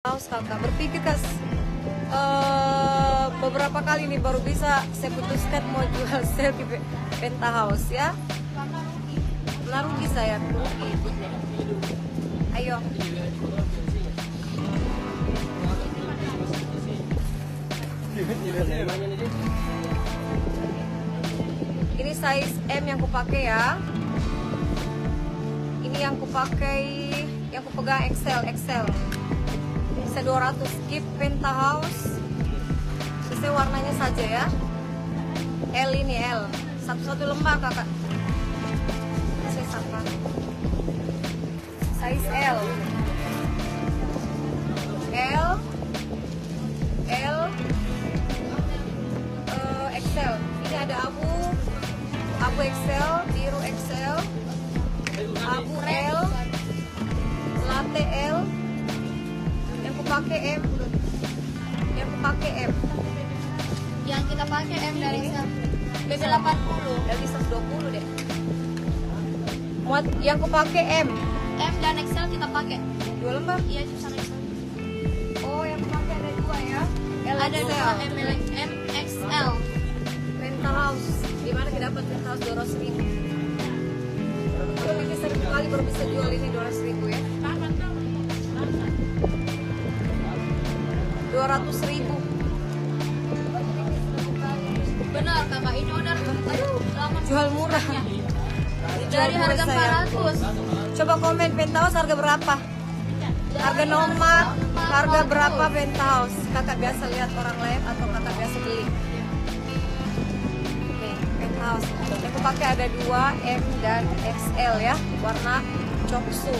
Penthouse kakak, berpikir beberapa kali nih baru bisa saya putuskan mau jual sel di Penthouse ya. Nah, rugi saya, rugi. Ayo. Ini size M yang kupakai ya. Ini yang kupakai, yang kupegang XL. Bisa 200 skip Penthouse. Sesuai warnanya saja ya. L ini L. Satu lembar kakak. Saya sapa. Size L. XL. Ini ada abu XL, biru XL, abu L, latte L. Yang kupakai M. Yang kita pakai M dari BB80. Dari 120 deh. Muat yang kupakai M. M dan XL kita pakai. 2 lembar. Iya, sama XL. Oh, yang kupakai ada 2 ya. Ada 2 M XL. Penthouse. Di mana kita dapat Penthouse 200.000? Kalau pakai 1000 kali baru bisa jual ini 200.000 ya. 200.000. Benar kakak, ini owner Jual murah. dari harga 400. Coba komen Penthouse harga berapa? Harga nomor, harga berapa Penthouse? Kakak biasa lihat orang lain atau kakak biasa beli? Nih, Penthouse. Yang aku pakai ada 2 M dan XL ya, warna coksu.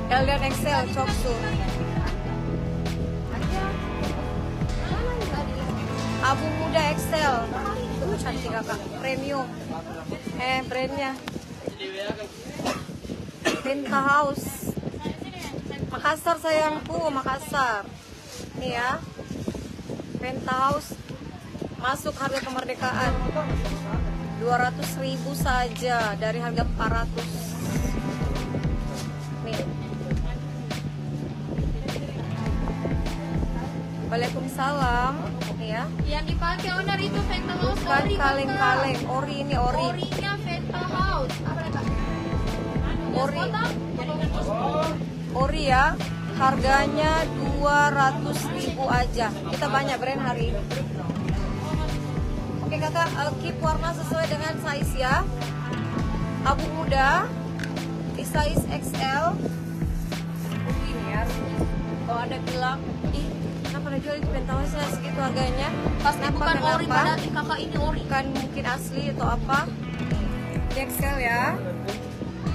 L dan XL coksu. Abu muda XL. Tuh cantik kakak, premium. Brandnya Penthouse. Makassar sayangku, Makassar. Nih ya, Penthouse masuk harga kemerdekaan 200.000 saja dari harga 400. Nih. Waalaikumsalam. Nih ya. Yang dipakai owner itu Penthouse Bukan ori, kaleng-kaleng, ori ini ori. Orinya Penthouse. Apa kak? Ori. Ori ya. Harganya 200.000 aja. Kita banyak brand hari ini. Oke kakak, keep warna sesuai dengan size ya. Abu muda di size XL. Ini ya. Kalau ada bilang, ih, kenapa ada jual di Penthouse segitu harganya? Pasti bukan ori, Kenapa? padahal kakak ini ori. Bukan mungkin asli atau apa. Di XL ya.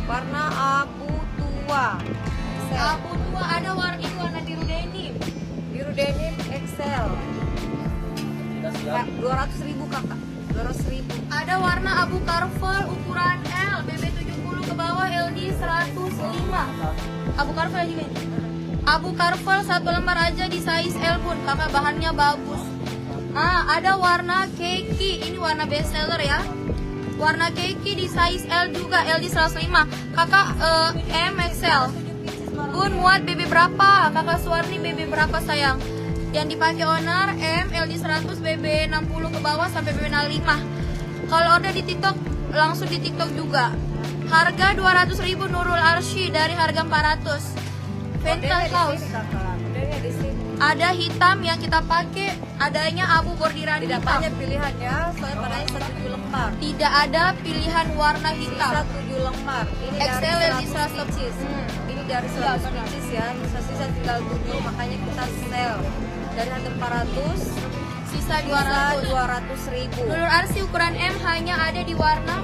Warna abu tua. XL. Abu tua ada warna biru denim. Biru denim XL. 200.000 kakak. 200.000. Ada warna abu carvel ukuran L, BB70 ke bawah, LD 105. Abu carvel juga ini. Abu carvel 1 lembar aja di size L pun, kakak bahannya bagus. Ada warna keki, ini warna best seller ya. Warna keki di size L juga, LD 105. Kakak M XL. Bun muat BB berapa? Kakak Suwarni BB berapa sayang? Yang dipakai owner M LD 100 BB 60 ke bawah sampai BB 05. Kalau order di TikTok langsung di TikTok juga. Harga 200.000 Nurul Arsy dari harga 400. Penthouse. Ada hitam yang kita pakai, adanya abu bordiran Tidak hitam. banyak pilihannya, soalnya padanya 7 lembar. Tidak ada pilihan warna hitam. 7 lembar. Ini XL dari di 100 pieces. Ini dari 100 pieces ya. Sisa tinggal 7, makanya kita sell dari harga 400 Sisa bisa 200. 200.000. Nurul Arsy ukuran M hanya ada di warna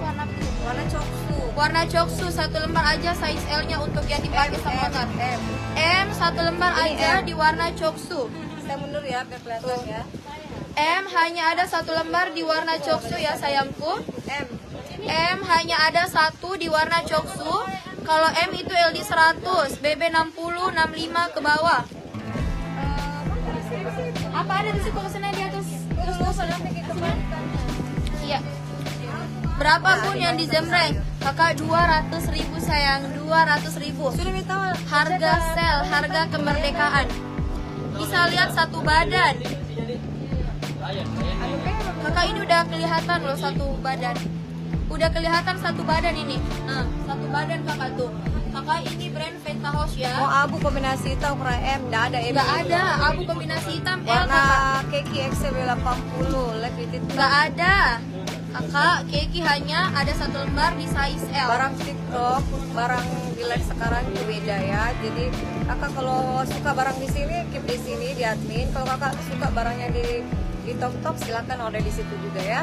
Warna coksu. warna coksu, 1 lembar aja size L-nya untuk yang dipakai sama owner. M 1 lembar Ini aja M. di warna coksu. Saya mundur ya biar kelihatan ya. M hanya ada 1 lembar di warna coksu ya sayangku. M. M hanya ada 1 di warna coksu. Kalau M itu LD 100, BB 60, 65 ke bawah. Apa ada di situ kesana di atas? Terus sampai ke kembali. Iya. Berapapun yang dijembreng, kakak 200.000 sayang, 200.000. Sudah minta Harga sel, harga kemerdekaan. Bisa lihat satu badan. Kakak ini udah kelihatan loh satu badan. Udah kelihatan satu badan ini. Nah, satu badan kakak tuh. Kakak ini brand Ventahouse ya. Oh, abu kombinasi hitam ukuran M, nggak ada M. Nggak ada, abu kombinasi hitam L Warna kakak. keki XL 80, limited. Nggak ada. Kakak, keki hanya ada satu lembar di size L. Barang TikTok, barang di live sekarang itu beda ya. Jadi kakak kalau suka barang di sini, keep di sini di admin. Kalau kakak suka barangnya di TikTok, silakan order di situ juga ya.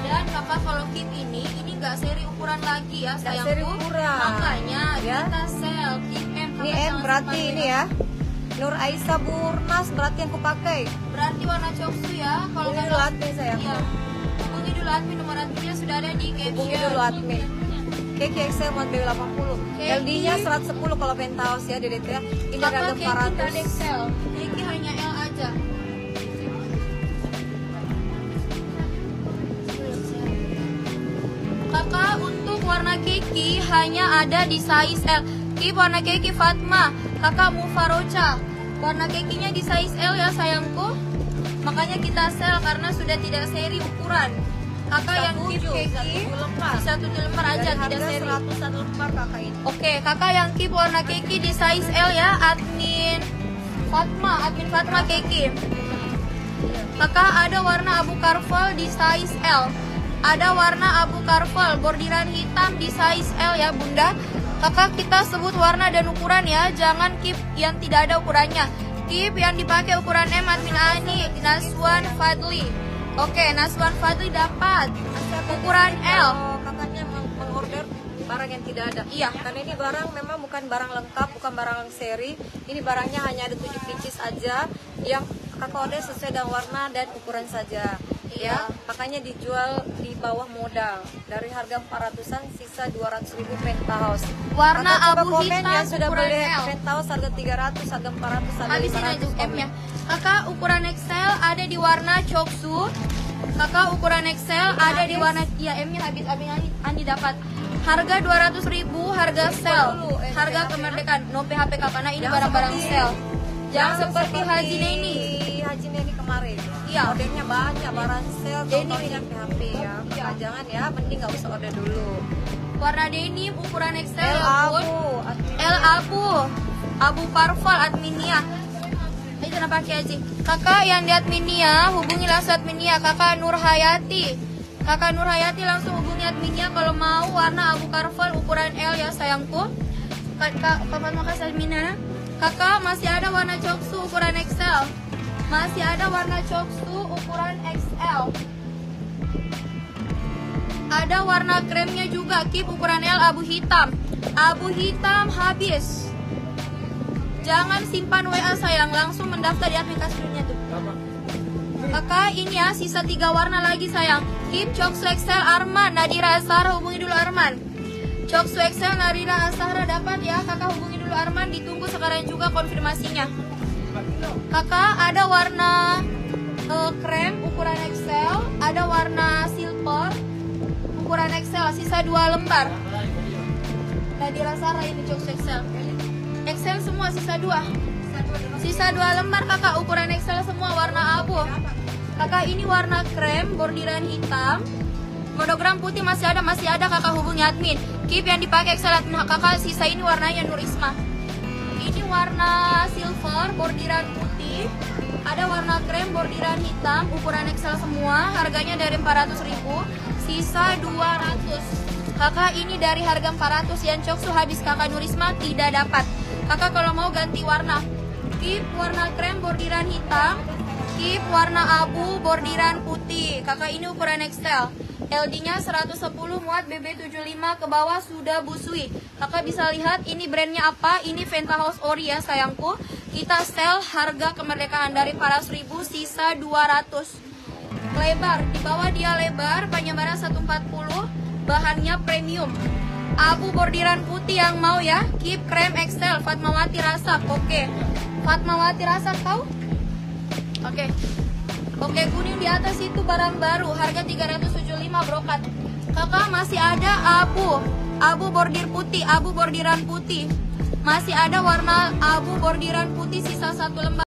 Dan kakak kalau keep ini nggak seri ukuran lagi ya sayangku. seri ukuran. Makanya Ya. kita sell keep M. Ini kakak M jangan berarti simpan ini beda. ya. Nur Aisyah Burnas berarti yang kupakai. Berarti warna coksu ya. Kalau Ini kakak- dulu admin sayang. Iya. Hubungi dulu admin, nomor adminnya sudah ada di caption. Hubungi dulu admin. Keki XL mod B80. Keki. LD-nya 110 kalau Penthouse ya, Dede ya. Ini ada Kakak keki 400. nggak ada XL. Keki hanya L aja. Kakak untuk warna keki hanya ada di size L. Keep warna keki Fatma. Kakak Mufarocha. Warna kekinya di size L ya sayangku. Makanya kita sell karena sudah tidak seri ukuran. Kakak yang keep keki bisa 7 lembar aja, tidak seri. 100-an lembar kakak ini. Oke, kakak yang keep warna keki di size L ya, admin Fatma keki. Kakak ada warna abu karval di size L. Ada warna abu karval bordiran hitam di size L ya bunda. Kakak kita sebut warna dan ukuran ya, jangan keep yang tidak ada ukurannya. Keep yang dipakai ukuran M admin Ani, Naswan Fadli. Oke, Naswan Fadli dapat ukuran L. Kalau kakaknya mengorder barang yang tidak ada. Iya. Karena ini barang memang bukan barang lengkap, bukan barang seri. Ini barangnya hanya ada 7 pieces aja yang kakak order sesuai dengan warna dan ukuran saja. Iya. Ya, makanya dijual di bawah modal. Dari harga 400-an sisa 200.000 Penthouse. Warna Kakak coba abu komen hitam yang sudah ukuran beli L. Penthouse harga 300, harga 400, harga Habisin aja 500 M ya. Kakak ukuran XL ada di warna coksu. Kakak ukuran XL ada di warna M nya habis Andi dapat. Harga 200.000, harga sel. Harga kemerdekaan. No PHP kakak, karena ini barang-barang sel. Jangan seperti Haji Neni. Haji Neni kemarin. Iya. Ordernya banyak, barang sale, Denim contohnya PHP ya. Iya. Jangan ya, mending nggak usah order dulu. Warna denim ukuran XL L ya bun. L abu parval adminia. Ini kenapa pakai aja? Kakak yang di adminia, hubungi langsung adminia. Kakak Nur Hayati. Kakak Nur Hayati langsung hubungi adminnya kalau mau warna abu karval ukuran L ya sayangku. Kakak makasih adminnya. Kakak masih ada warna coksu ukuran XL. Masih ada warna coksu ukuran XL. Ada warna kremnya juga, keep ukuran L abu hitam. Abu hitam habis. Jangan simpan WA sayang, langsung mendaftar di aplikasi dunia tuh. Kakak ini ya, sisa 3 warna lagi sayang. Keep coksu XL Arman, Nadira Asara, hubungi dulu Arman. Coksu XL Nadira Asara dapat ya, kakak hubungi dulu Arman, ditunggu sekarang juga konfirmasinya. Kakak ada warna krem ukuran XL, ada warna silver ukuran XL, sisa 2 lembar. Nadira Asara ini coksu XL. XL semua sisa 2. Sisa 2 lembar kakak, ukuran XL semua warna abu. Kakak ini warna krem bordiran hitam. Monogram putih masih ada kakak hubungi admin. Keep yang dipakai XL admin kakak, sisa ini warnanya Nur Isma. Ini warna silver bordiran putih. Ada warna krem bordiran hitam ukuran XL semua. Harganya dari 400.000, sisa 200. Kakak ini dari harga 400 yang coksu habis kakak Nur Isma tidak dapat. Kakak kalau mau ganti warna, keep warna krem bordiran hitam, keep warna abu bordiran putih. Kakak ini ukuran XL. LD-nya 110, muat BB75 ke bawah sudah busui. Kakak bisa lihat ini brandnya apa. Ini Ventahouse Ori ya sayangku. Kita sell harga kemerdekaan dari 400.000, sisa 200. Lebar, di bawah dia lebar, panjang barang 140, bahannya premium. Abu bordiran putih yang mau ya, keep krem XL Fatmawati Rasa. Oke. Fatmawati Rasa tahu? Oke. Oke, kuning di atas itu barang baru, harga 375 brokat. Kakak masih ada abu bordir putih, abu bordiran putih. Masih ada warna abu bordiran putih sisa 1 lembar.